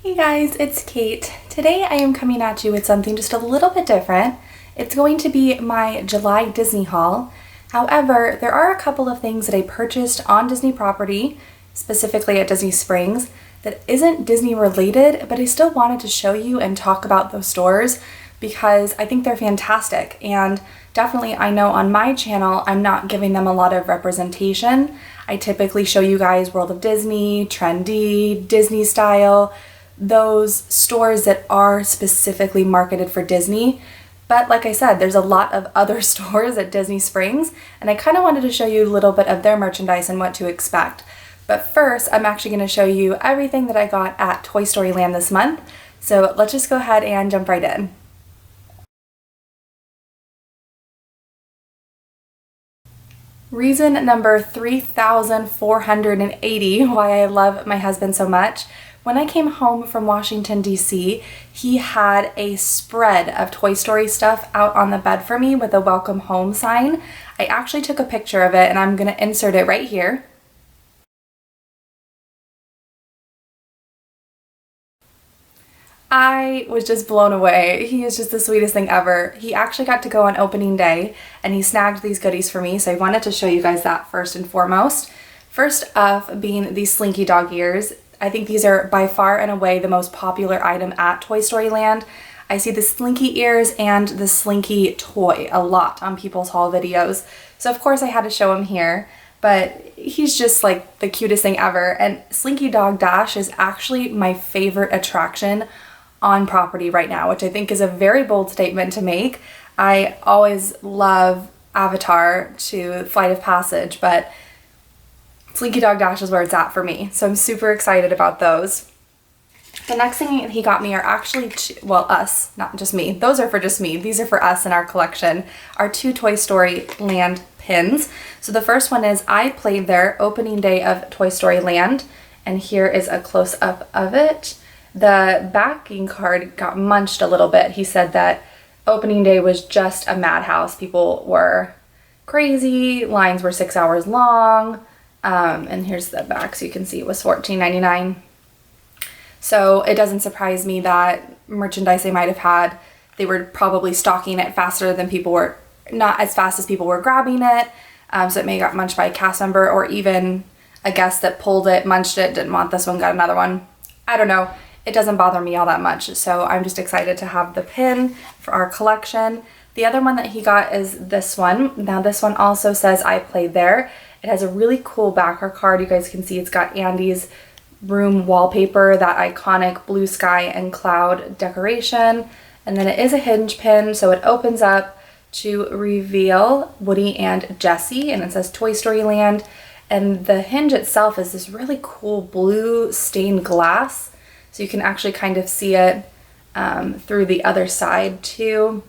Hey guys, it's Kate. Today I am coming at you with something just a little bit different. It's going to be my July Disney haul. However, there are a couple of things that I purchased on Disney property, specifically at Disney Springs, that isn't Disney related, but I still wanted to show you and talk about those stores because I think they're fantastic. And definitely I know on my channel I'm not giving them a lot of representation. I typically show you guys World of Disney, Trendy, Disney Style, those stores that are specifically marketed for Disney. But like I said, there's a lot of other stores at Disney Springs, and I kind of wanted to show you a little bit of their merchandise and what to expect. But first, I'm actually going to show you everything that I got at Toy Story Land this month. So let's just go ahead and jump right in. Reason number 3,480 why I love my husband so much. When I came home from Washington, D.C., he had a spread of Toy Story stuff out on the bed for me with a welcome home sign. I actually took a picture of it and I'm going to insert it right here. I was just blown away. He is just the sweetest thing ever. He actually got to go on opening day and he snagged these goodies for me, so I wanted to show you guys that first and foremost. First off being these Slinky dog ears. I think these are by far and away the most popular item at Toy Story Land. I see the Slinky ears and the Slinky toy a lot on people's haul videos. So of course I had to show him here, but he's just like the cutest thing ever. And Slinky Dog Dash is actually my favorite attraction on property right now, which I think is a very bold statement to make. I always love Avatar to Flight of Passage, but Slinky Dog Dash is where it's at for me, so I'm super excited about those. The next thing he got me are actually, us, not just me. Those are for just me. These are for us in our collection, are two Toy Story Land pins. So the first one is I played there opening day of Toy Story Land, and here is a close-up of it. The backing card got munched a little bit. He said that opening day was just a madhouse. People were crazy, lines were 6 hours long. And here's the back, so you can see it was $14.99. So it doesn't surprise me that merchandise they might have had, they were probably stocking it faster than people were, not as fast as people were grabbing it. So it may have got munched by a cast member or even a guest that pulled it, munched it, didn't want this one, got another one. I don't know. It doesn't bother me all that much. So I'm just excited to have the pin for our collection. The other one that he got is this one. Now this one also says I played there. It has a really cool backer card. You guys can see it's got Andy's room wallpaper, that iconic blue sky and cloud decoration. And then it is a hinge pin, so it opens up to reveal Woody and Jessie, and it says Toy Story Land. And the hinge itself is this really cool blue stained glass, so you can actually kind of see it through the other side too.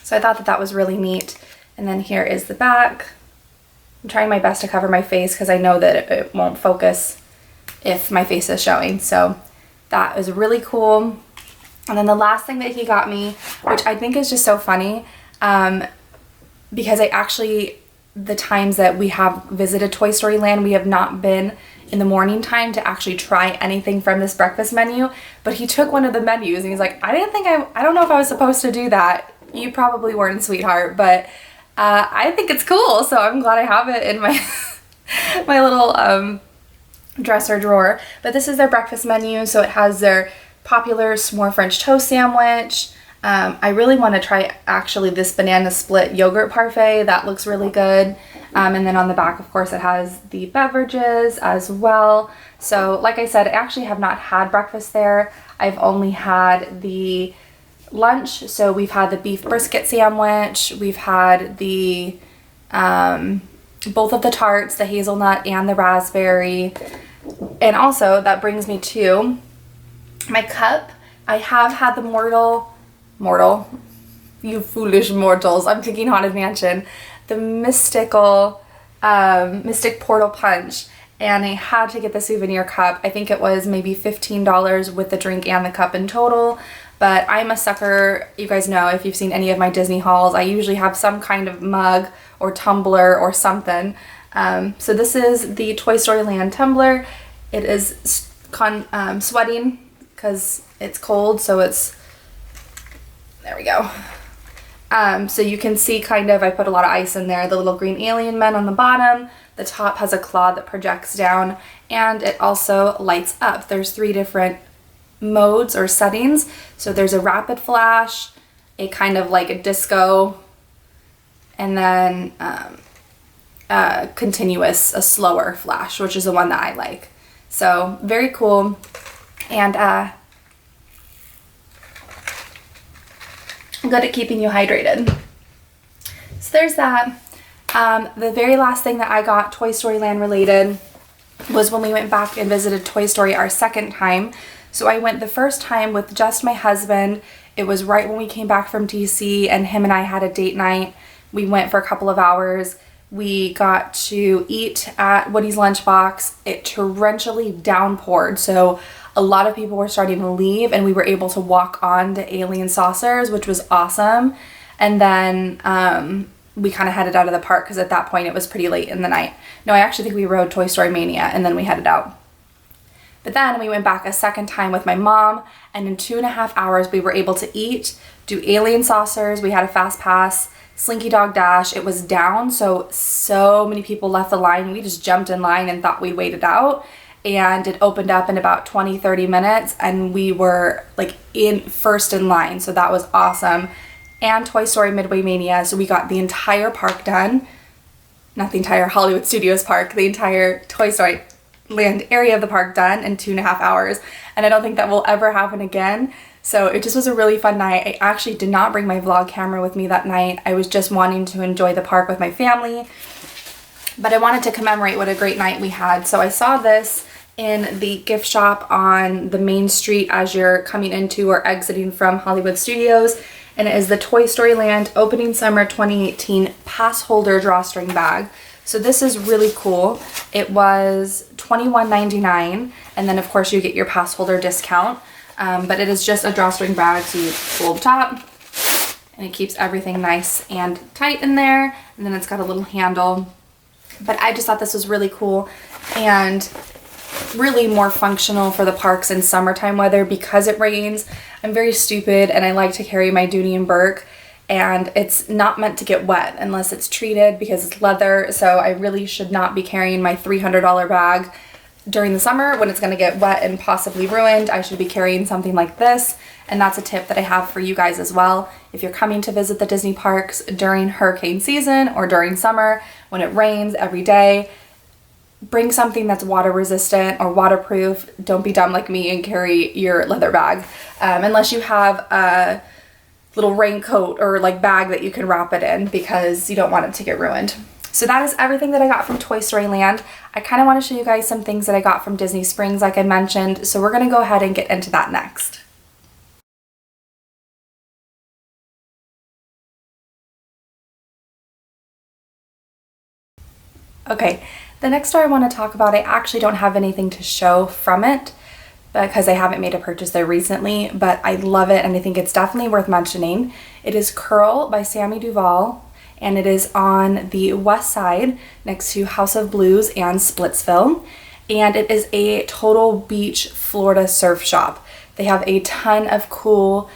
So I thought that that was really neat. And then here is the back. I'm trying my best to cover my face because I know that it won't focus if my face is showing. So that is really cool. And then the last thing that he got me, which I think is just so funny, because I actually, the times that we have visited Toy Story Land, we have not been in the morning time to actually try anything from this breakfast menu, but he took one of the menus and he's like, I don't know if I was supposed to do that. You probably weren't, sweetheart, but I think it's cool, so I'm glad I have it in my my little dresser drawer. But this is their breakfast menu, so it has their popular s'more French toast sandwich. I really want to try actually this banana split yogurt parfait. That looks really good. And then on the back, of course, it has the beverages as well. So like I said, I actually have not had breakfast there. I've only had the lunch. So we've had the beef brisket sandwich, we've had the both of the tarts, the hazelnut and the raspberry. And also that brings me to my cup. I have had the mortal, you foolish mortals, I'm thinking Haunted Mansion, the mystical Mystic Portal Punch, and I had to get the souvenir cup. I think it was maybe $15 with the drink and the cup in total. But I'm a sucker, you guys know, if you've seen any of my Disney hauls, I usually have some kind of mug or tumbler or something. So this is the Toy Story Land tumbler. It is sweating because it's cold, so it's, there we go. So you can see kind of, I put a lot of ice in there, the little green alien men on the bottom. The top has a claw that projects down, and it also lights up. There's 3 different modes or settings. So there's a rapid flash, a kind of like a disco, and then continuous, a slower flash, which is the one that I like. So very cool, and good at keeping you hydrated. So there's that. The very last thing that I got Toy Story Land related was when we went back and visited Toy Story our second time. So I went the first time with just my husband. It was right when we came back from DC, and him and I had a date night. We went for a couple of hours. We got to eat at Woody's Lunchbox. It torrentially downpoured, so a lot of people were starting to leave, and we were able to walk on to Alien Saucers, which was awesome. And then we kind of headed out of the park because at that point it was pretty late in the night. No, I actually think we rode Toy Story Mania and then we headed out. But then we went back a second time with my mom, and in 2.5 hours we were able to eat, do Alien Saucers. We had a fast pass, Slinky Dog Dash. It was down, so many people left the line. We just jumped in line and thought we'd waited out, and it opened up in about 20-30 minutes, and we were like first in line, so that was awesome. And Toy Story Midway Mania, so we got the entire park done. Not the entire Hollywood Studios park, the entire Toy Story Land area of the park done in 2.5 hours, and I don't think that will ever happen again. So it just was a really fun night. I actually did not bring my vlog camera with me that night. I was just wanting to enjoy the park with my family, but I wanted to commemorate what a great night we had. So I saw this in the gift shop on the main street as you're coming into or exiting from Hollywood Studios, and it is the Toy Story Land Opening Summer 2018 Pass Holder Drawstring Bag. So this is really cool. It was $21.99, and then of course you get your pass holder discount, but it is just a drawstring bag, so you pull the top and it keeps everything nice and tight in there, and then it's got a little handle. But I just thought this was really cool and really more functional for the parks in summertime weather because it rains. I'm very stupid and I like to carry my Dooney and Burke, and it's not meant to get wet unless it's treated because it's leather, so I really should not be carrying my $300 bag during the summer when it's going to get wet and possibly ruined. I should be carrying something like this, and that's a tip that I have for you guys as well. If you're coming to visit the Disney parks during hurricane season or during summer when it rains every day, bring something that's water resistant or waterproof. Don't be dumb like me and carry your leather bag unless you have a little raincoat or like bag that you can wrap it in, because you don't want it to get ruined. So that is everything that I got from Toy Story Land. I kind of want to show you guys some things that I got from Disney Springs like I mentioned, so we're going to go ahead and get into that next. Okay, the next store I want to talk about, I actually don't have anything to show from it because I haven't made a purchase there recently, but I love it and I think it's definitely worth mentioning. It is Curl by Sammy Duval, and it is on the west side next to House of Blues and Splitsville, and it is a total beach Florida surf shop. They have a ton of cool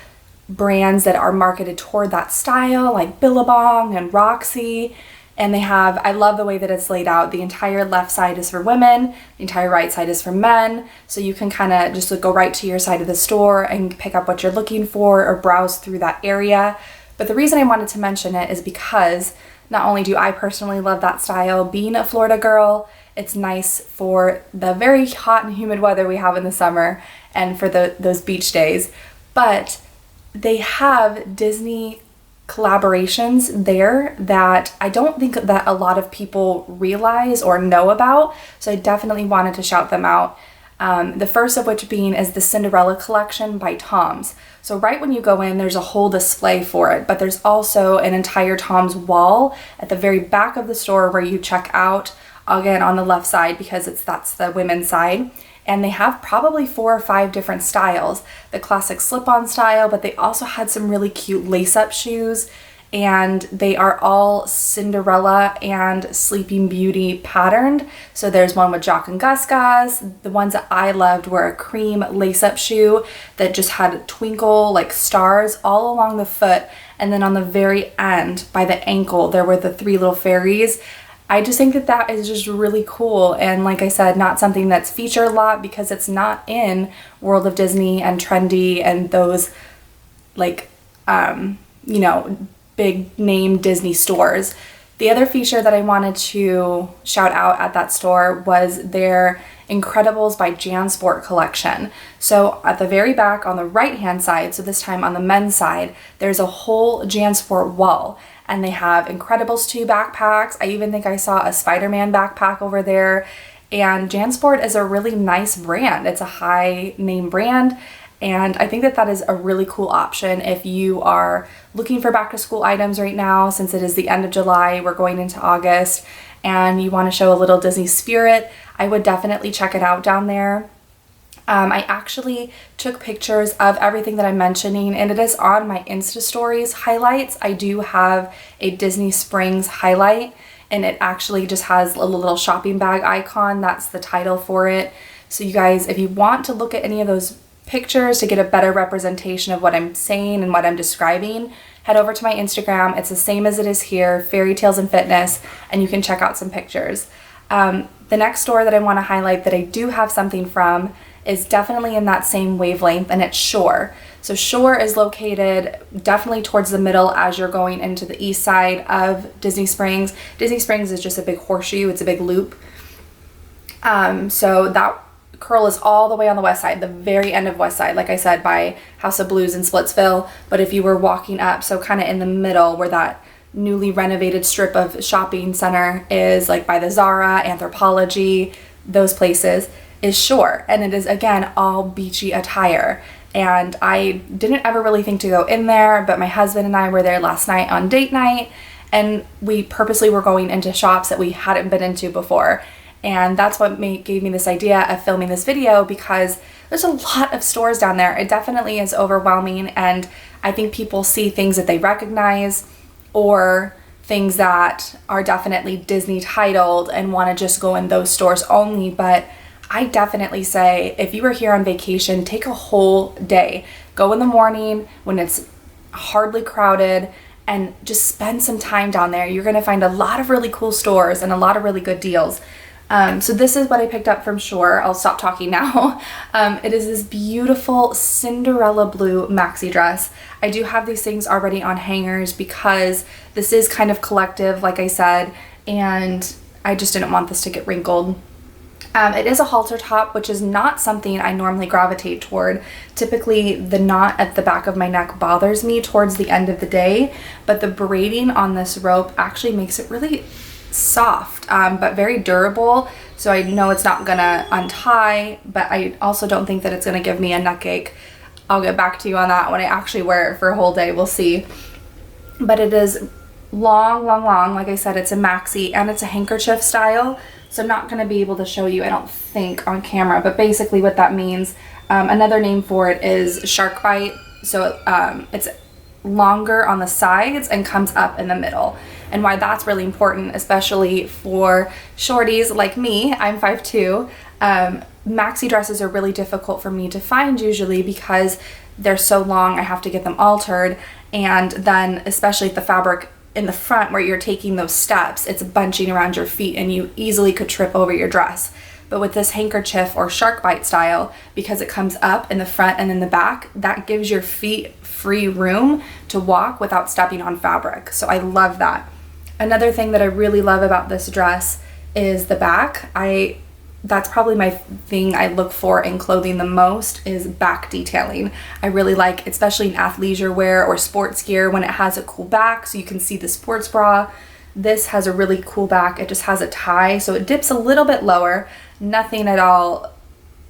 brands that are marketed toward that style, like Billabong and Roxy. And they have, I love the way that it's laid out. The entire left side is for women, the entire right side is for men. So you can kind of just go right to your side of the store and pick up what you're looking for or browse through that area. But the reason I wanted to mention it is because not only do I personally love that style, being a Florida girl, it's nice for the very hot and humid weather we have in the summer and for those beach days. But they have Disney collaborations there that I don't think that a lot of people realize or know about, so I definitely wanted to shout them out. The first of which being is the Cinderella collection by Tom's. So right when you go in, there's a whole display for it, but there's also an entire Tom's wall at the very back of the store where you check out, again on the left side because that's the women's side. And they have probably 4 or 5 different styles. The classic slip-on style, but they also had some really cute lace-up shoes and they are all Cinderella and Sleeping Beauty patterned. So there's one with Jock and Gus Gus. The ones that I loved were a cream lace-up shoe that just had twinkle like stars all along the foot, and then on the very end by the ankle there were the 3 little fairies. I just think that that is just really cool, and like I said, not something that's featured a lot because it's not in World of Disney and Trendy and those like you know, big name Disney stores. The other feature that I wanted to shout out at that store was their Incredibles by JanSport collection. So at the very back on the right hand side, so this time on the men's side, there's a whole JanSport wall, and they have Incredibles 2 backpacks. I even think I saw a Spider-Man backpack over there, and JanSport is a really nice brand. It's a high name brand, and I think that that is a really cool option if you are looking for back to school items right now, since it is the end of July, we're going into August, and you want to show a little Disney spirit. I would definitely check it out down there. I actually took pictures of everything that I'm mentioning, and it is on my Insta stories highlights. I do have a Disney Springs highlight, and it actually just has a little shopping bag icon. That's the title for it. So you guys, if you want to look at any of those pictures to get a better representation of what I'm saying and what I'm describing, head over to my Instagram. It's the same as it is here, Fairy Tales and Fitness, and you can check out some pictures. The next store that I want to highlight that I do have something from is definitely in that same wavelength, and it's Shore. So Shore is located definitely towards the middle as you're going into the east side of Disney Springs. Disney Springs is just a big horseshoe, it's a big loop. So that curl is all the way on the west side, the very end of west side, like I said, by House of Blues in Splitsville. But if you were walking up, so kind of in the middle where that newly renovated strip of shopping center is, like by the Zara, Anthropologie, those places, is Shore. And it is, again, all beachy attire. And I didn't ever really think to go in there, but my husband and I were there last night on date night, and we purposely were going into shops that we hadn't been into before. And that's what gave me this idea of filming this video, because there's a lot of stores down there. It definitely is overwhelming, and I think people see things that they recognize or things that are definitely Disney titled and want to just go in those stores only. But I definitely say if you are here on vacation, take a whole day. Go in the morning when it's hardly crowded and just spend some time down there. You're going to find a lot of really cool stores and a lot of really good deals. So this is what I picked up from Shore. I'll stop talking now. It is this beautiful Cinderella blue maxi dress. I do have these things already on hangers because this is kind of collective, like I said, and I just didn't want this to get wrinkled. It is a halter top, which is not something I normally gravitate toward. Typically, the knot at the back of my neck bothers me towards the end of the day, but the braiding on this rope actually makes it really soft, but very durable. So I know it's not gonna untie, but I also don't think that it's gonna give me a neck ache. I'll get back to you on that when I actually wear it for a whole day. We'll see. But it is long. Like I said, it's a maxi and it's a handkerchief style. So I'm not going to be able to show you, I don't think, on camera. But basically what that means, another name for it is shark bite. So it's longer on the sides and comes up in the middle. And why that's really important, especially for shorties like me, I'm 5'2". Maxi dresses are really difficult for me to find usually because they're so long. I have to get them altered, and then especially the fabric in the front where you're taking those steps, it's bunching around your feet and you easily could trip over your dress. But with this handkerchief or shark bite style, because it comes up in the front and in the back, that gives your feet free room to walk without stepping on fabric. So I love that. Another thing that I really love about this dress is the back. That's probably my thing I look for in clothing the most, is back detailing. I really like, especially in athleisure wear or sports gear, when it has a cool back so you can see the sports bra. This has a really cool back. It just has a tie, so it dips a little bit lower. Nothing at all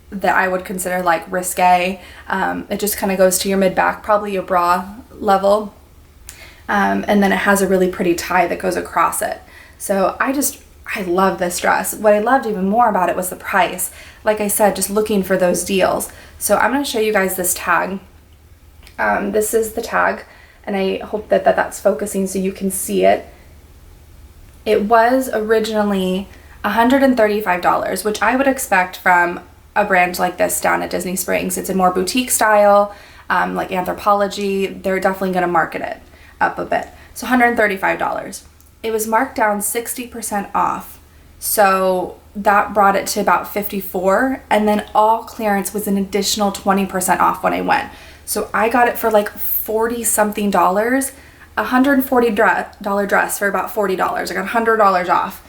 that I would consider like risque. It just kind of goes to your mid-back, probably your bra level. And then it has a really pretty tie that goes across it. So I love this dress. What I loved even more about it was the price. Like I said, just looking for those deals. So I'm going to show you guys this tag. This is the tag, and I hope that that's focusing so you can see it. It was originally $135, which I would expect from a brand like this down at Disney Springs. It's a more boutique style, like Anthropologie. They're definitely going to market it up a bit. So $135. It was marked down 60% off. So that brought it to about $54, and then all clearance was an additional 20% off when I went. So I got it for like 40 something dollars, $140 dress for about $40. I got $100 off.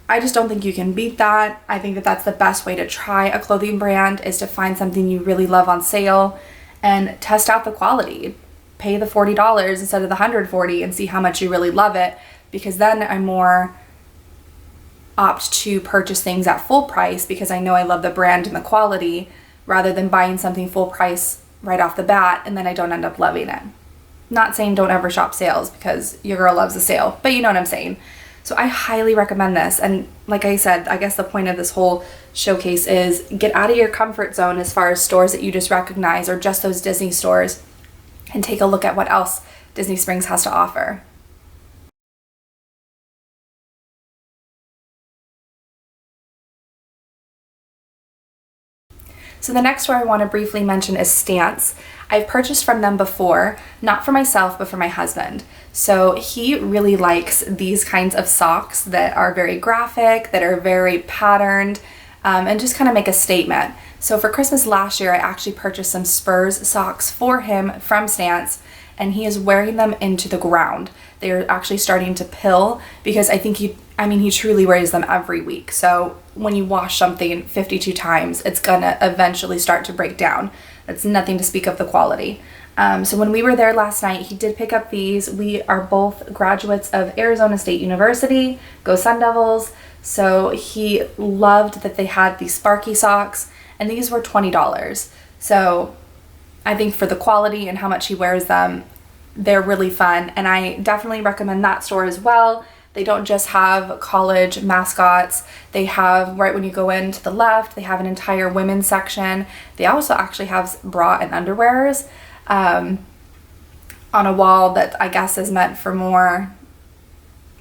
I just don't think you can beat that. I think that that's the best way to try a clothing brand, is to find something you really love on sale and test out the quality. Pay the $40 instead of the $140 and see how much you really love it, because then I more opt to purchase things at full price because I know I love the brand and the quality, rather than buying something full price right off the bat and then I don't end up loving it. Not saying don't ever shop sales, because your girl loves a sale, but you know what I'm saying. So I highly recommend this. And like I said, I guess the point of this whole showcase is get out of your comfort zone as far as stores that you just recognize or just those Disney stores, and take a look at what else Disney Springs has to offer. So the next store I want to briefly mention is Stance. I've purchased from them before, not for myself, but for my husband. So he really likes these kinds of socks that are very graphic, that are very patterned, and just kind of make a statement. So for Christmas last year, I actually purchased some Spurs socks for him from Stance, and he is wearing them into the ground. They're actually starting to pill, because I think he truly wears them every week. So when you wash something 52 times, it's gonna eventually start to break down. That's nothing to speak of the quality. So when we were there last night, he did pick up these. We are both graduates of Arizona State University. Go Sun Devils. So he loved that they had these Sparky socks, and these were $20. So I think for the quality and how much he wears them, they're really fun, and I definitely recommend that store as well. They don't just have college mascots. They have, right when you go in to the left, they have an entire women's section. They also actually have bra and underwears on a wall that I guess is meant for more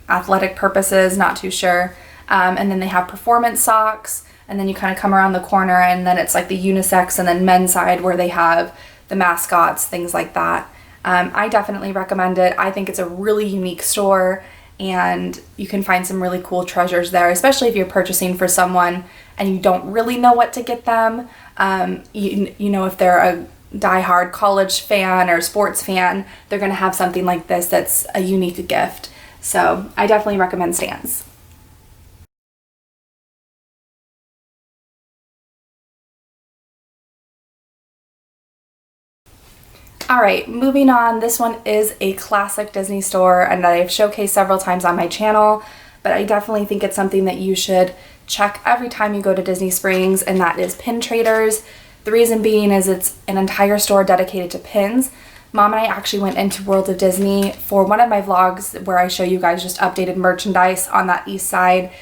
athletic purposes, not too sure. And then they have performance socks, and then you kind of come around the corner, and then it's like the unisex and then men's side where they have the mascots, things like that. I definitely recommend it. I think it's a really unique store, and you can find some really cool treasures there, especially if you're purchasing for someone and you don't really know what to get them. You know, if they're a diehard college fan or sports fan, they're going to have something like this that's a unique gift. So I definitely recommend Stance. Alright, moving on. This one is a classic Disney store, and that I've showcased several times on my channel, but I definitely think it's something that you should check every time you go to Disney Springs, and that is Pin Traders. The reason being is it's an entire store dedicated to pins. Mom and I actually went into World of Disney for one of my vlogs where I show you guys just updated merchandise on that east side,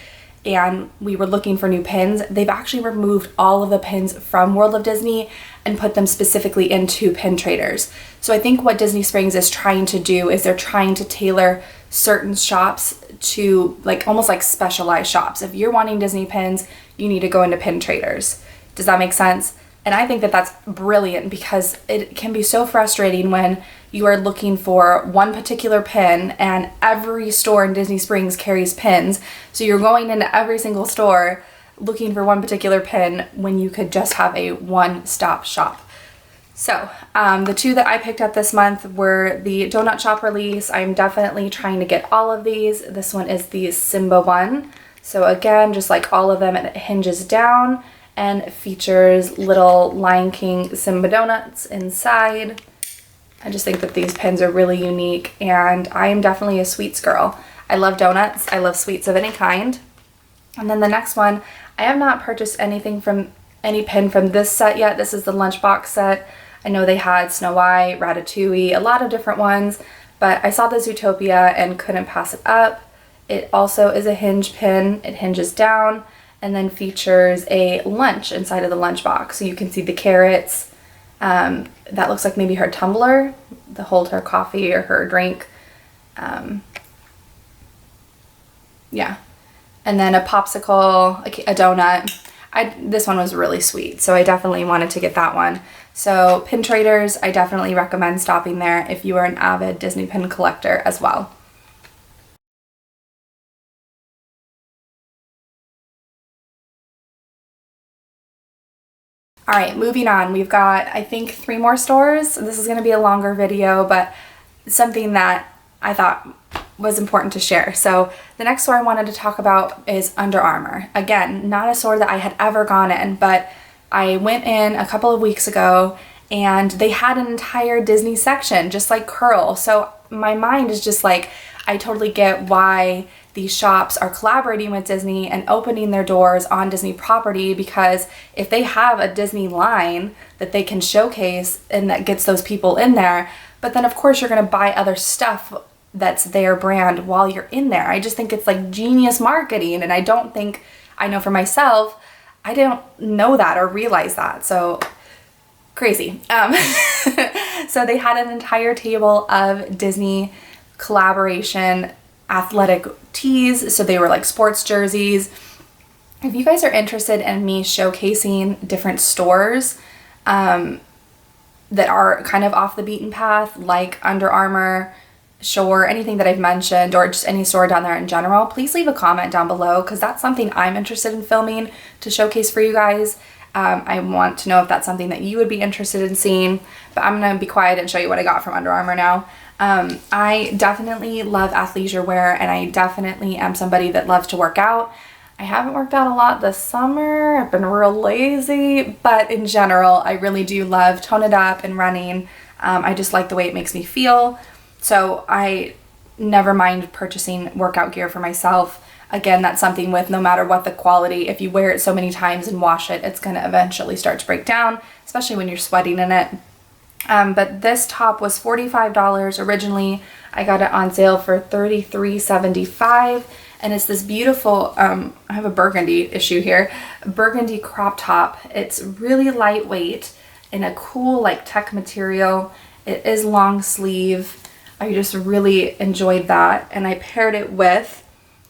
and we were looking for new pins. They've actually removed all of the pins from World of Disney and put them specifically into Pin Traders. So I think what Disney Springs is trying to do is they're trying to tailor certain shops to almost like specialized shops. If you're wanting Disney pins, you need to go into Pin Traders. Does that make sense? And I think that that's brilliant, because it can be so frustrating when you are looking for one particular pin and every store in Disney Springs carries pins. So you're going into every single store looking for one particular pin when you could just have a one-stop shop. So the two that I picked up this month were the Donut Shop release. I'm definitely trying to get all of these. This one is the Simba one. So again, just like all of them, it hinges down and features little Lion King Simba donuts inside. I just think that these pins are really unique, and I am definitely a sweets girl. I love donuts. I love sweets of any kind. And then the next one, I have not purchased anything from any pin from this set yet. This is the Lunchbox set. I know they had Snow White, Ratatouille, a lot of different ones, but I saw the Zootopia and couldn't pass it up. It also is a hinge pin. It hinges down and then features a lunch inside of the lunchbox. So you can see the carrots That looks like maybe her tumbler to hold her coffee or her drink. Yeah. And then a popsicle, a donut. This one was really sweet, so I definitely wanted to get that one. So Pin Traders, I definitely recommend stopping there if you are an avid Disney pin collector as well. All right, moving on. We've got, I think, 3 more stores. This is going to be a longer video, but something that I thought was important to share. So the next store I wanted to talk about is Under Armour. Again, not a store that I had ever gone in, but I went in a couple of weeks ago and they had an entire Disney section, just like Curl. So my mind is just like, I totally get why these shops are collaborating with Disney and opening their doors on Disney property, because if they have a Disney line that they can showcase and that gets those people in there, but then of course you're going to buy other stuff that's their brand while you're in there. I just think it's like genius marketing, and I don't think, I know for myself, I don't know that or realize that. So crazy. So they had an entire table of Disney collaboration athletic tees. So they were like sports jerseys. If you guys are interested in me showcasing different stores that are kind of off the beaten path, like Under Armour, Shore, anything that I've mentioned, or just any store down there in general, please leave a comment down below, because that's something I'm interested in filming to showcase for you guys. I want to know if that's something that you would be interested in seeing, but I'm going to be quiet and show you what I got from Under Armour now. I definitely love athleisure wear, and I definitely am somebody that loves to work out. I haven't worked out a lot this summer. I've been real lazy, but in general, I really do love tone it up and running. I just like the way it makes me feel. So I never mind purchasing workout gear for myself. Again, that's something with no matter what the quality, if you wear it so many times and wash it, it's going to eventually start to break down, especially when you're sweating in it. But this top was $45 originally. I got it on sale for $33.75, and it's this beautiful, I have a burgundy issue here, burgundy crop top. It's really lightweight in a cool like tech material. It is long sleeve. I just really enjoyed that, and I paired it with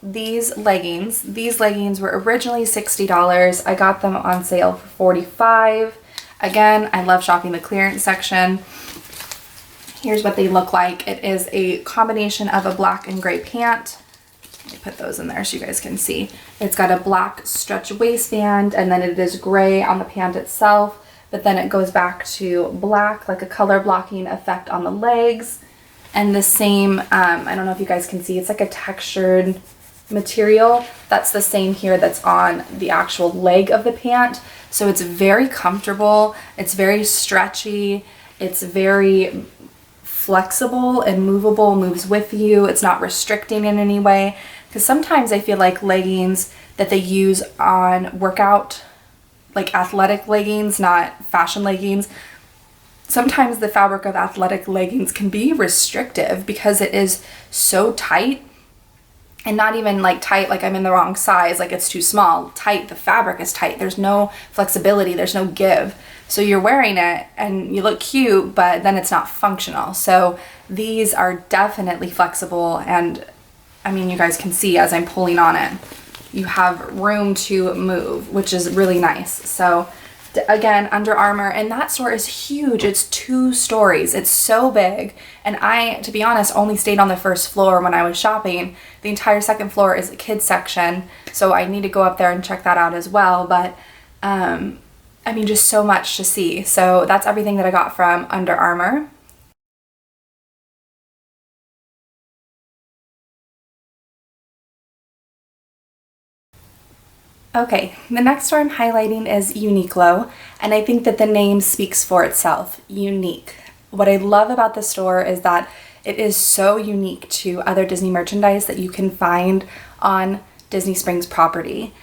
these leggings. These leggings were originally $60. I got them on sale for $45. Again, I love shopping the clearance section. Here's what they look like. It is a combination of a black and gray pant. Let me put those in there so you guys can see. It's got a black stretch waistband, and then it is gray on the pant itself, but then it goes back to black, like a color blocking effect on the legs. And the same, I don't know if you guys can see, it's like a textured material. That's the same here that's on the actual leg of the pant. So it's very comfortable, it's very stretchy, it's very flexible and movable, moves with you. It's not restricting in any way. Because sometimes I feel like leggings that they use on workout, like athletic leggings, not fashion leggings, sometimes the fabric of athletic leggings can be restrictive because it is so tight, and not even like tight like I'm in the wrong size, like it's too small. Tight, the fabric is tight. There's no flexibility, there's no give. So you're wearing it and you look cute, but then it's not functional. So these are definitely flexible, and I mean, you guys can see as I'm pulling on it, you have room to move, which is really nice. So again, Under Armour, and that store is huge. It's 2 stories. It's so big. And I, to be honest, only stayed on the first floor when I was shopping. The entire second floor is a kids section, so I need to go up there and check that out as well. But I mean, just so much to see. So that's everything that I got from Under Armour. Okay, the next store I'm highlighting is Uniqlo, and I think that the name speaks for itself, unique. What I love about the store is that it is so unique to other Disney merchandise that you can find on Disney Springs property.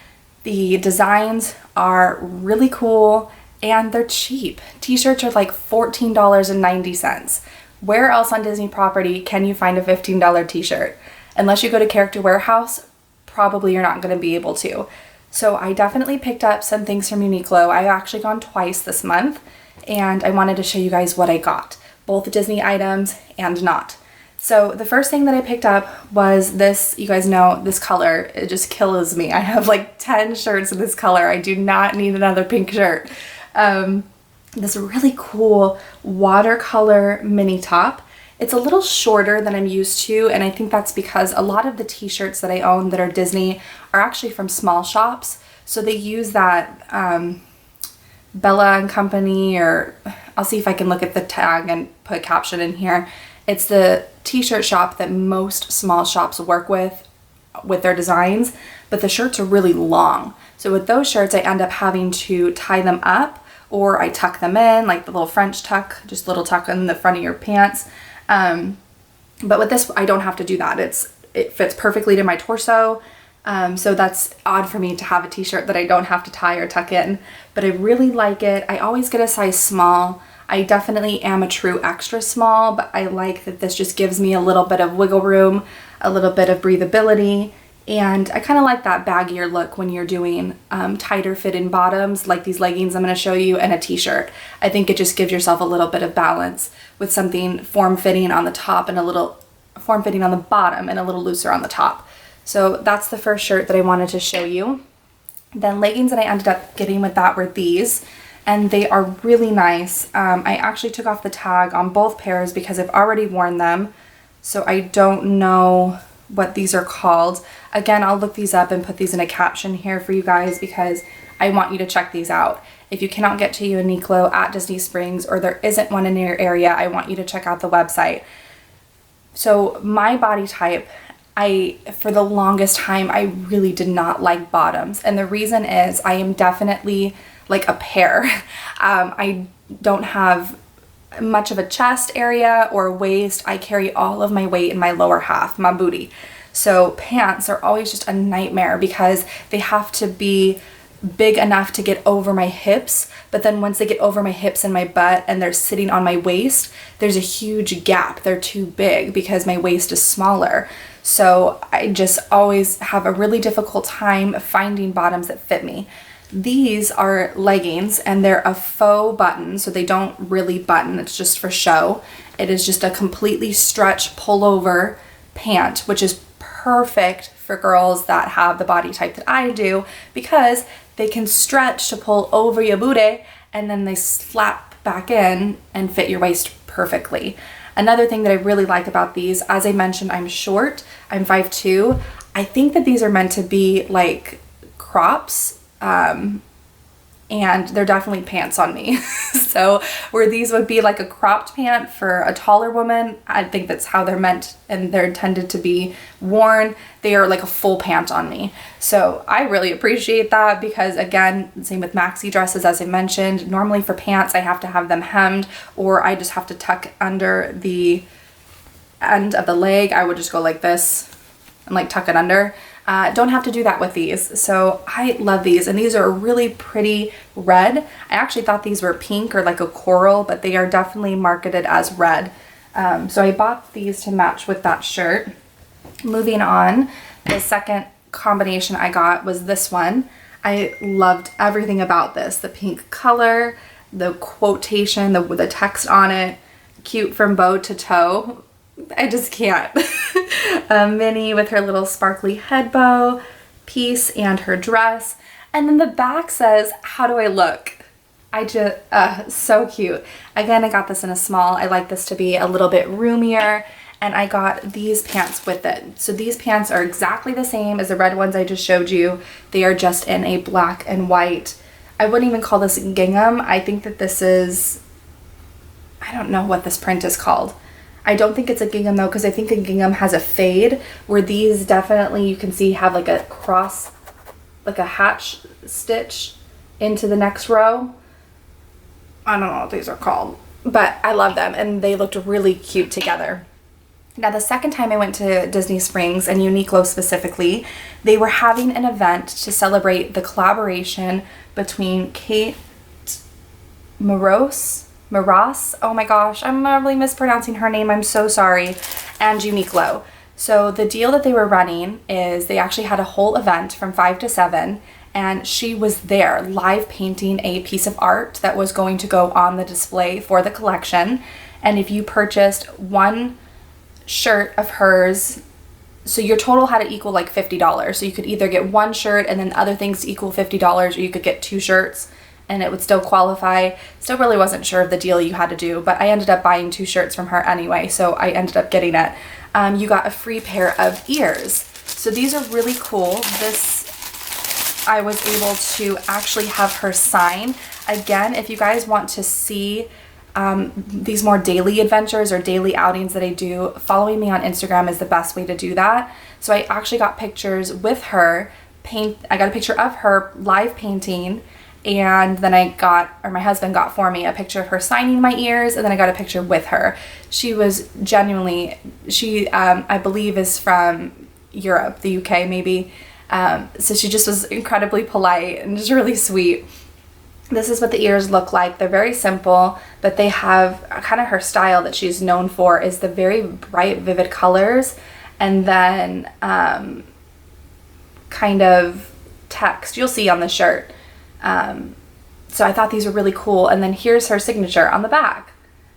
The designs are really cool and they're cheap. T-shirts are like $14.90. Where else on Disney property can you find a $15 t-shirt? Unless you go to Character Warehouse, probably you're not going to be able to. So I definitely picked up some things from Uniqlo. I've actually gone twice this month, and I wanted to show you guys what I got, both Disney items and not. So the first thing that I picked up was this. You guys know this color, it just kills me. I have like 10 shirts in this color. I do not need another pink shirt. This really cool watercolor mini top. It's a little shorter than I'm used to, and I think that's because a lot of the t-shirts that I own that are Disney are actually from small shops. So they use that Bella and Company, or I'll see if I can look at the tag and put a caption in here. It's the t-shirt shop that most small shops work with their designs, but the shirts are really long. So with those shirts, I end up having to tie them up, or I tuck them in, like the little French tuck, just little tuck in the front of your pants. But with this, I don't have to do that. It fits perfectly to my torso. So that's odd for me to have a t-shirt that I don't have to tie or tuck in, but I really like it. I always get a size small. I definitely am a true extra small, but I like that this just gives me a little bit of wiggle room, a little bit of breathability, and I kind of like that baggier look when you're doing tighter fitting bottoms like these leggings I'm going to show you and a t-shirt. I think it just gives yourself a little bit of balance with something form-fitting on the top and a little form-fitting on the bottom and a little looser on the top. So that's the first shirt that I wanted to show you. Then leggings that I ended up getting with that were these, and they are really nice. I actually took off the tag on both pairs because I've already worn them, so I don't know what these are called. Again, I'll look these up and put these in a caption here for you guys because I want you to check these out. If you cannot get to Uniqlo at Disney Springs, or there isn't one in your area, I want you to check out the website. So my body type, for the longest time, I really did not like bottoms. And the reason is I am definitely like a pear. I don't have much of a chest area or waist. I carry all of my weight in my lower half, my booty. So pants are always just a nightmare because they have to be big enough to get over my hips, but then once they get over my hips and my butt and they're sitting on my waist, there's a huge gap. They're too big because my waist is smaller. So I just always have a really difficult time finding bottoms that fit me. These are leggings, and they're a faux button, so they don't really button. It's just for show. It is just a completely stretch pullover pant, which is perfect for girls that have the body type that I do because they can stretch to pull over your booty, and then they slap back in and fit your waist perfectly. Another thing that I really like about these, as I mentioned, I'm short. I'm 5'2". I think that these are meant to be like crops, and they're definitely pants on me. So where these would be like a cropped pant for a taller woman, I think that's how they're meant and they're intended to be worn. They are like a full pant on me. So I really appreciate that because, again, same with maxi dresses, as I mentioned, normally for pants I have to have them hemmed, or I just have to tuck under the end of the leg. I would just go like this and like tuck it under. Don't have to do that with these. So I love these, and these are a really pretty red. I actually thought these were pink or like a coral, but they are definitely marketed as red. So I bought these to match with that shirt. Moving on, the second combination I got was this one. I loved everything about this. The pink color, the quotation, the text on it, cute from bow to toe. I just can't. Minnie with her little sparkly head bow piece and her dress. And then the back says, "How do I look?" I just, so cute. Again, I got this in a small. I like this to be a little bit roomier, and I got these pants with it. So these pants are exactly the same as the red ones I just showed you. They are just in a black and white. I wouldn't even call this gingham. I think that this is, I don't know what this print is called. I don't think it's a gingham though, because I think a gingham has a fade, where these definitely you can see have like a cross, like a hatch stitch into the next row. I don't know what these are called, but I love them and they looked really cute together. Now the second time I went to Disney Springs, and Uniqlo specifically, they were having an event to celebrate the collaboration between Morose, oh my gosh, I'm really mispronouncing her name, I'm so sorry, and Uniqlo. So the deal that they were running is they actually had a whole event from 5 to 7, and she was there live painting a piece of art that was going to go on the display for the collection. And if you purchased one shirt of hers, so your total had to equal like $50. So you could either get one shirt and then other things equal $50, or you could get two shirts and it would still qualify. Still really wasn't sure of the deal you had to do, but I ended up buying two shirts from her anyway, so I ended up getting it. You got a free pair of ears. So these are really cool. This, I was able to actually have her sign. Again, if you guys want to see these more daily adventures or daily outings that I do, following me on Instagram is the best way to do that. So I actually got pictures with her I got a picture of her live painting, and then my husband got for me a picture of her signing my ears, and then I got a picture with her. She was genuinely, I believe is from Europe, the UK maybe. So she just was incredibly polite and just really sweet. This is what the ears look like. They're very simple, but they have kind of her style that she's known for is the very bright, vivid colors, and then kind of text you'll see on the shirt. So I thought these were really cool. And then here's her signature on the back.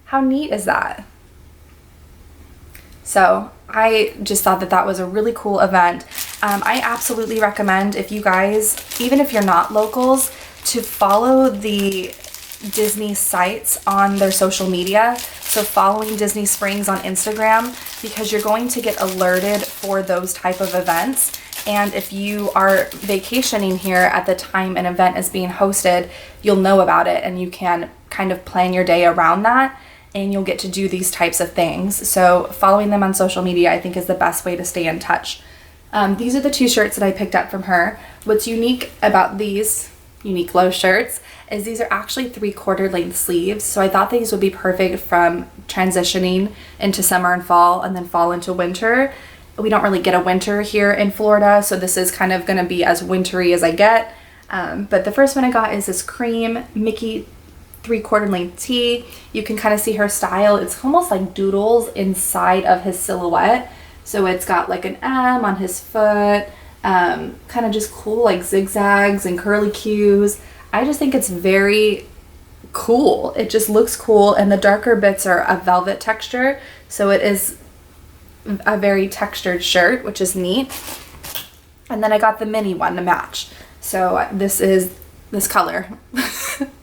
How neat is that? So I just thought that was a really cool event. I absolutely recommend, if you guys, even if you're not locals, to follow the Disney sites on their social media. So following Disney Springs on Instagram, because you're going to get alerted for those type of events. And if you are vacationing here at the time an event is being hosted, you'll know about it and you can kind of plan your day around that, and you'll get to do these types of things. So following them on social media, I think, is the best way to stay in touch. These are the two shirts that I picked up from her. What's unique about these Uniqlo shirts is these are actually 3/4 length sleeves. So I thought these would be perfect from transitioning into summer and fall, and then fall into winter. We don't really get a winter here in Florida, so this is kind of going to be as wintry as I get. But the first one I got is this cream Mickey 3/4 length tee. You can kind of see her style. It's almost like doodles inside of his silhouette. So it's got like an M on his foot, kind of just cool like zigzags and curly cues. I just think it's very cool. It just looks cool, and the darker bits are a velvet texture, so it is a very textured shirt, which is neat. And then I got the mini one to match. So this is this color.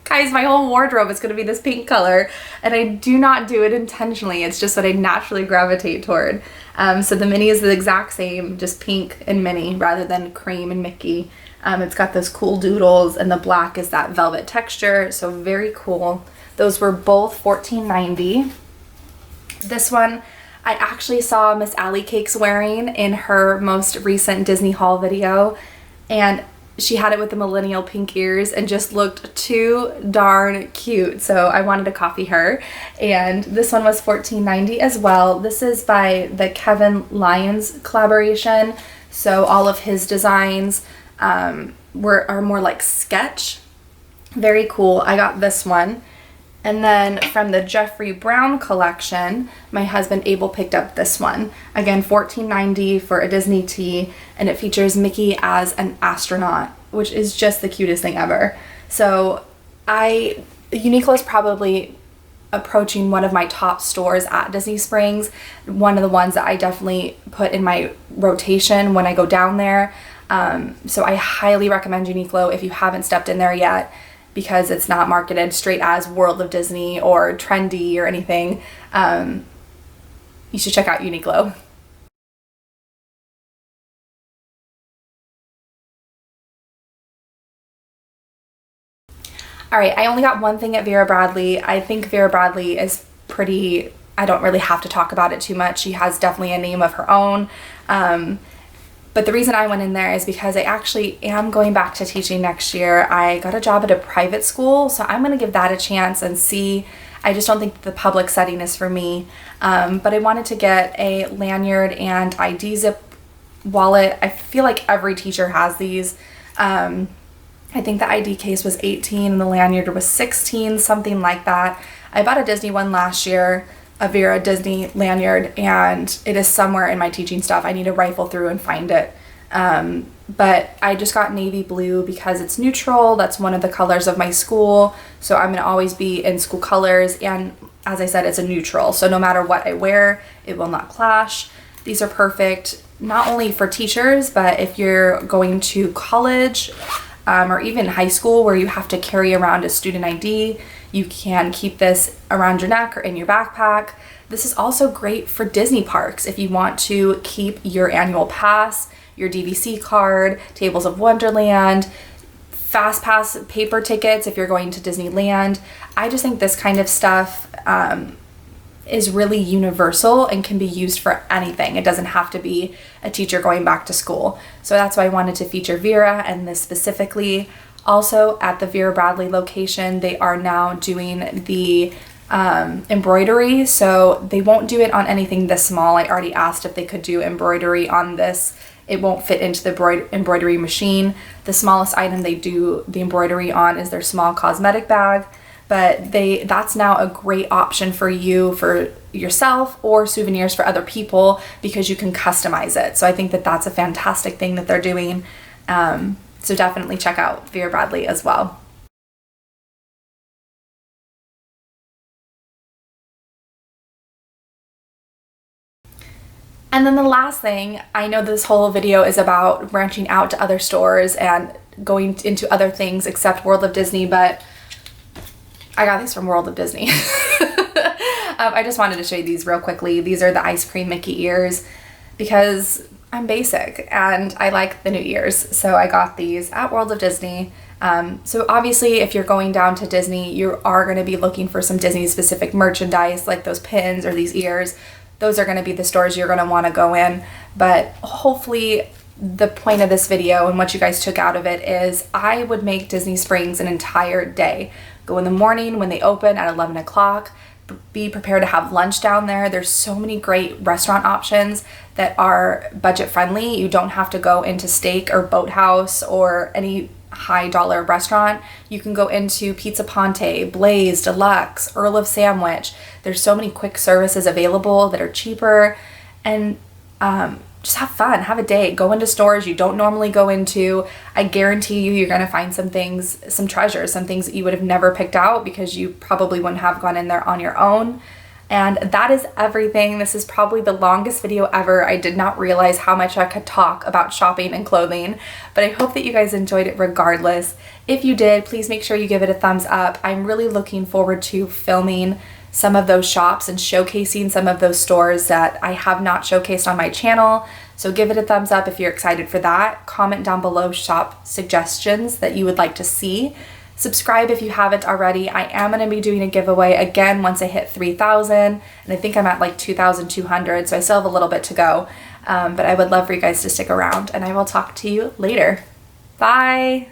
Guys, my whole wardrobe is going to be this pink color, and I do not do it intentionally. It's just what I naturally gravitate toward. So the mini is the exact same, just pink and mini rather than cream and Mickey. It's got those cool doodles, and the black is that velvet texture, so very cool. Those were both $14.90. This one I actually saw Miss Allie Cakes wearing in her most recent Disney haul video, and she had it with the millennial pink ears and just looked too darn cute, so I wanted to copy her. And this one was $14.90 as well. This is by the Kevin Lyons collaboration, so all of his designs are more like sketch. Very cool. I got this one. And then from the Jeffrey Brown collection, my husband Abel picked up this one. Again, $14.90 for a Disney tee, and it features Mickey as an astronaut, which is just the cutest thing ever. So Uniqlo is probably approaching one of my top stores at Disney Springs, one of the ones that I definitely put in my rotation when I go down there. So I highly recommend Uniqlo if you haven't stepped in there yet, because it's not marketed straight as World of Disney or trendy or anything. You should check out Uniqlo. All right, I only got one thing at Vera Bradley. I think Vera Bradley is pretty, I don't really have to talk about it too much. She has definitely a name of her own. But the reason I went in there is because I actually am going back to teaching next year. I got a job at a private school, so I'm going to give that a chance and see. I just don't think the public setting is for me. But I wanted to get a lanyard and ID zip wallet. I feel like every teacher has these. I think the ID case was 18 and the lanyard was 16, something like that. I bought a Disney one last year, a Vera Disney lanyard, and it is somewhere in my teaching stuff. I need to rifle through and find it. But I just got navy blue because it's neutral. That's one of the colors of my school. So I'm going to always be in school colors. And as I said, it's a neutral. So no matter what I wear, it will not clash. These are perfect, not only for teachers, but if you're going to college or even high school where you have to carry around a student ID, you can keep this around your neck or in your backpack. This is also great for Disney parks if you want to keep your annual pass, your DVC card, Tables of Wonderland, Fast Pass paper tickets if you're going to Disneyland. I just think this kind of stuff is really universal and can be used for anything. It doesn't have to be a teacher going back to school. So that's why I wanted to feature Vera and this specifically. Also at the Vera Bradley location, they are now doing the embroidery. So they won't do it on anything this small. I already asked if they could do embroidery on this. It won't fit into the embroidery machine. The smallest item they do the embroidery on is their small cosmetic bag, but that's now a great option for you, for yourself, or souvenirs for other people, because you can customize it. So I think that that's a fantastic thing that they're doing. So definitely check out Vera Bradley as well. And then the last thing, I know this whole video is about branching out to other stores and going into other things except World of Disney, but I got these from World of Disney. I just wanted to show you these real quickly. These are the ice cream Mickey ears because I'm basic and I like the new ears. So I got these at World of Disney. So obviously if you're going down to Disney, you are going to be looking for some Disney specific merchandise like those pins or these ears. Those are going to be the stores you're going to want to go in. But hopefully the point of this video and what you guys took out of it is I would make Disney Springs an entire day. Go in the morning when they open at 11 o'clock. Be prepared to have lunch down there. There's so many great restaurant options that are budget friendly. You don't have to go into Steak or Boathouse or any high dollar restaurant. You can go into Pizza Ponte, Blaze, Deluxe, Earl of Sandwich. There's so many quick services available that are cheaper, and just have fun, have a day, go into stores you don't normally go into. I guarantee you're gonna find some things, some treasures, some things that you would have never picked out because you probably wouldn't have gone in there on your own. And that is everything. This is probably the longest video ever. I did not realize how much I could talk about shopping and clothing, but I hope that you guys enjoyed it regardless. If you did, please make sure you give it a thumbs up. I'm really looking forward to filming some of those shops and showcasing some of those stores that I have not showcased on my channel. So give it a thumbs up if you're excited for that. Comment down below shop suggestions that you would like to see. Subscribe if you haven't already. I am going to be doing a giveaway again once I hit 3,000, and I think I'm at like 2,200, so I still have a little bit to go. But I would love for you guys to stick around, and I will talk to you later. Bye!